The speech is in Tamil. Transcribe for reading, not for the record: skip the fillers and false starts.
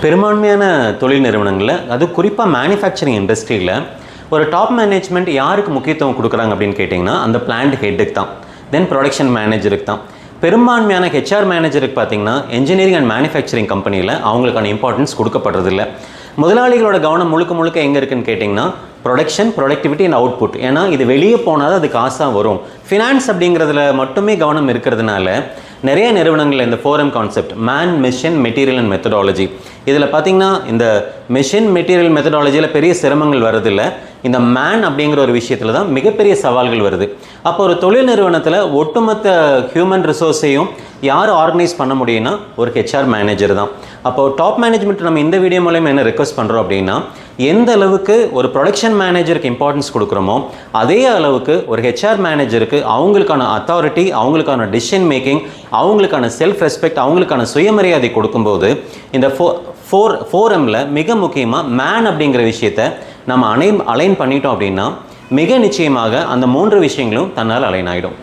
பெரும்பான்மையான தொழில் நிறுவனங்களில், அது குறிப்பாக மேனுஃபேக்சரிங் இண்டஸ்ட்ரியில் ஒரு டாப் மேனேஜ்மெண்ட் யாருக்கு முக்கியத்துவம் கொடுக்குறாங்க அப்படின்னு கேட்டிங்கன்னா, அந்த பிளான்ட் ஹெட்டுக்கு தான், தென் ப்ரொடக்ஷன் மேனேஜருக்கு தான். பெரும்பான்மையான ஹெச்ஆர் மேனேஜருக்கு பார்த்திங்கன்னா என்ஜினியரிங் அண்ட் மேனுஃபேக்சரிங் கம்பெனியில் அவங்களுக்கான இம்பார்ட்டன்ஸ் கொடுக்கப்படுறதில்ல. முதலாளிகளோட கவனம் முழுக்க முழுக்க எங்கே இருக்குன்னு கேட்டிங்கன்னா ப்ரொடக்ஷன், ப்ரொடக்டிவிட்டி அண்ட் அவுட்புட். ஏன்னா இது வெளியே போனால் அது காசாக வரும். ஃபினான்ஸ் அப்படிங்கிறதுல மட்டுமே கவனம் இருக்கிறதுனால நிறைய நிறுவனங்கள் இந்த 4M concept, man, machine, material and methodology, இதில் பார்த்திங்கன்னா இந்த மிஷின், மெட்டீரியல், மெத்தடாலஜியில் பெரிய சிரமங்கள் வரதில்லை. இந்த மேன் அப்படிங்கிற ஒரு விஷயத்தில் தான் மிகப்பெரிய சவால்கள் வருது. அப்போ ஒரு தொழில் நிறுவனத்தில் ஒட்டுமொத்த ஹியூமன் ரிசோர்ஸையும் யார் ஆர்கனைஸ் பண்ண முடியும்னா ஒரு ஹெச்ஆர் மேனேஜர் தான். அப்போது டாப் மேனேஜ்மெண்ட் நம்ம இந்த வீடியோ மூலமாக என்ன ரெக்வஸ்ட் பண்ணுறோம் அப்படின்னா, எந்த அளவுக்கு ஒரு ப்ரொடக்ஷன் மேனேஜருக்கு இம்பார்ட்டன்ஸ் கொடுக்குறோமோ அதே அளவுக்கு ஒரு ஹெச்ஆர் மேனேஜருக்கு அவங்களுக்கான அத்தாரிட்டி, அவங்களுக்கான டிசிஷன் மேக்கிங், அவங்களுக்கான செல்ஃப் ரெஸ்பெக்ட், அவங்களுக்கான சுயமரியாதை கொடுக்கும்போது இந்த 4Mல மிக முக்கியமாக மேன் அப்படிங்கிற விஷயத்தை நம்ம அலைன் பண்ணிட்டோம் அப்படின்னா மிக நிச்சயமாக அந்த 3 விஷயங்களும் தன்னால் அலைன் ஆகிடும்.